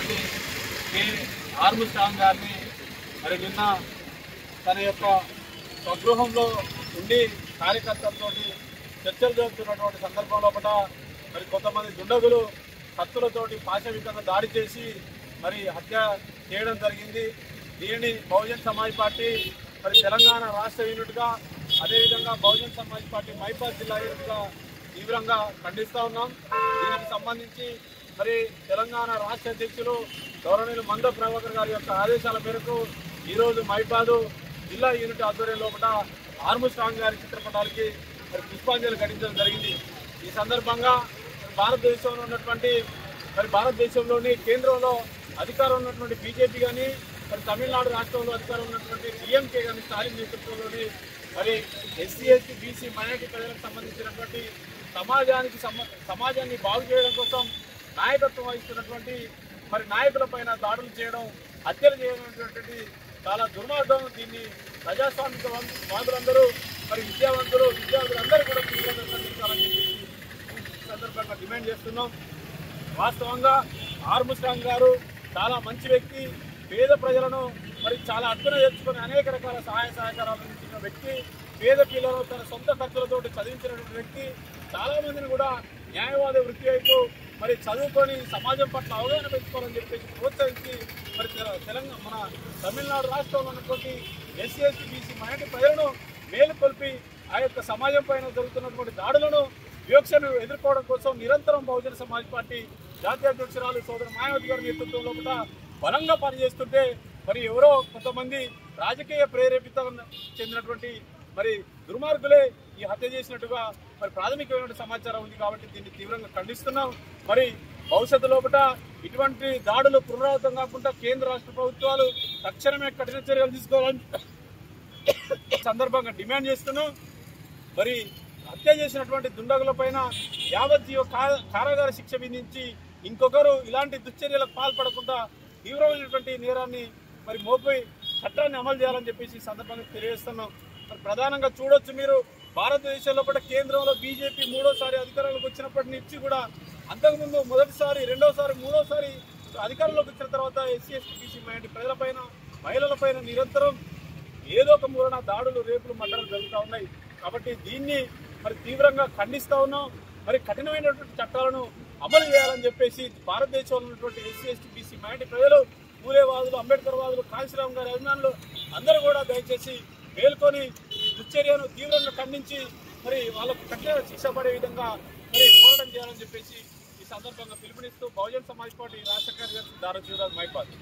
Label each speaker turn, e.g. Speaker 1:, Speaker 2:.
Speaker 1: ఉన్నటువంటి కే ఆర్మస్ట్రాంగ్ గారిని మరి నిన్న తన యొక్క స్వగృహంలో ఉండి కార్యకర్తలతో చర్చలు జరుగుతున్నటువంటి సందర్భంలో మరి కొంతమంది దుండగులు కత్తులతోటి పాశవికంగా దాడి చేసి మరి హత్య చేయడం జరిగింది. దీనిని బహుజన్ సమాజ్ పార్టీ మరి తెలంగాణ రాష్ట్ర యూనిట్గా అదేవిధంగా బహుజన్ సమాజ్ పార్టీ మైబాద్ జిల్లా యూనిట్గా తీవ్రంగా ఖండిస్తూ ఉన్నాం. దీనికి సంబంధించి మరి తెలంగాణ రాష్ట్ర అధ్యక్షులు గౌరవనీయులు మంద ప్రభాకర్ గారి యొక్క ఆదేశాల మేరకు ఈరోజు మైబాద్ జిల్లా యూనిట్ ఆధ్వర్యంలో ఆర్మస్ట్రాంగ్ గారి చిత్రపటాలకి మరి పుష్పాంజలి ఘటించడం జరిగింది. ఈ సందర్భంగా భారతదేశంలో ఉన్నటువంటి మరి భారతదేశంలోని కేంద్రంలో అధికారం ఉన్నటువంటి బీజేపీ కానీ మరి తమిళనాడు రాష్ట్రంలో అధికారం ఉన్నటువంటి డిఎంకే కానీ స్టాలిన్ నేతృత్వంలోని మరి ఎస్సీ ఎస్టీ బీసీ మైనారిటీ ప్రజలకు సంబంధించినటువంటి సమాజాన్ని బాగు చేయడం కోసం నాయకత్వం వహిస్తున్నటువంటి మరి నాయకుల పైన దాడులు చేయడం, హత్యలు చేయడం చాలా దుర్మార్గం. దీన్ని ప్రజాస్వామిక వాదులందరూ మరి విద్యార్థులందరూ కూడా తీవ్రంగా ఖండించాలని చెప్పి సందర్భంగా డిమాండ్ చేస్తున్నాం. వాస్తవంగా ఆర్మస్ట్రాంగ్ గారు చాలా మంచి వ్యక్తి, పేద ప్రజలను మరి చాలా అర్థన తెచ్చుకొని అనేక రకాల సహాయ సహకారాలు అందించిన వ్యక్తి, పేద పిల్లలను తన సొంత ఖర్చులతోటి చదివించినటువంటి వ్యక్తి. చాలామందిని కూడా న్యాయవాద వృత్తి వైపు మరి చదువుకొని సమాజం పట్ల అవగాహన పెంచుకోవాలని చెప్పేసి ప్రోత్సహించి మరి తెలంగాణ మన తమిళనాడు రాష్ట్రంలో ఉన్నటువంటి ఎస్సీ ఎస్టీ బీసీ మైనారిటీ ప్రజలను మేలుకొల్పి ఆ యొక్క సమాజం పైన జరుగుతున్నటువంటి దాడులను వివక్షను ఎదుర్కోవడం కోసం నిరంతరం బహుజన సమాజ్ పార్టీ జాతీయ అధ్యక్షురాలు సోదరు మాయావతి గారి నేతృత్వంలో కూడా బలంగా పనిచేస్తుంటే మరి ఎవరో కొంతమంది రాజకీయ ప్రేరేపితం చెందినటువంటి మరి దుర్మార్గులే ఈ హత్య చేసినట్టుగా మరి ప్రాథమికమైన సమాచారం ఉంది. కాబట్టి దీన్ని తీవ్రంగా ఖండిస్తున్నాం. మరి భవిష్యత్తు ఇటువంటి దాడులు పునరావృతం కాకుండా కేంద్ర రాష్ట్ర ప్రభుత్వాలు తక్షణమే కఠిన చర్యలు తీసుకోవాలని సందర్భంగా డిమాండ్ చేస్తున్నాం. మరి హత్య చేసినటువంటి దుండగుల పైన యావజ్జీవ కారాగార శిక్ష విధించి ఇంకొకరు ఇలాంటి దుశ్చర్యలకు పాల్పడకుండా తీవ్రమైనటువంటి నేరాన్ని మరి మోపి చట్టాన్ని అమలు చేయాలని చెప్పేసి ఈ సందర్భంగా తెలియజేస్తున్నాం. మరి ప్రధానంగా చూడొచ్చు, మీరు భారతదేశంలో కేంద్రంలో బీజేపీ మూడోసారి అధికారంలోకి వచ్చినప్పటి నుంచి కూడా అంతకుముందు మొదటిసారి, రెండోసారి, మూడోసారి అధికారంలోకి వచ్చిన తర్వాత ఎస్సీ ఎస్టీ బీసీ మైనారిటీ ప్రజలపైన, మహిళలపైన నిరంతరం ఏదో ఒక మూలన దాడులు, రేపులు, మర్డర్లు జరుగుతూ ఉన్నాయి. కాబట్టి దీన్ని మరి తీవ్రంగా ఖండిస్తూ ఉన్నాం. మరి కఠినమైనటువంటి చట్టాలను అమలు చేయాలని చెప్పేసి భారతదేశంలో ఉన్నటువంటి ఎస్సీ ఎస్టీ బీసీ మైనారిటీ ప్రజలు, పూలేవాదులు, అంబేద్కర్ వాదులు, కాశీరామ్ గారి అభిమానులు అందరూ కూడా దయచేసి మేల్కొని ఈ దుశ్చర్యను తీవ్రంగా ఖండించి మరి వాళ్ళకు కఠిన శిక్ష పడే విధంగా మరి పోరాటం చేయాలని చెప్పేసి ఈ సందర్భంగా పిలుపునిస్తూ బహుజన్ సమాజ్ పార్టీ రాష్ట్ర కార్యదర్శి దారా జీవరాజ్ మైబాద్.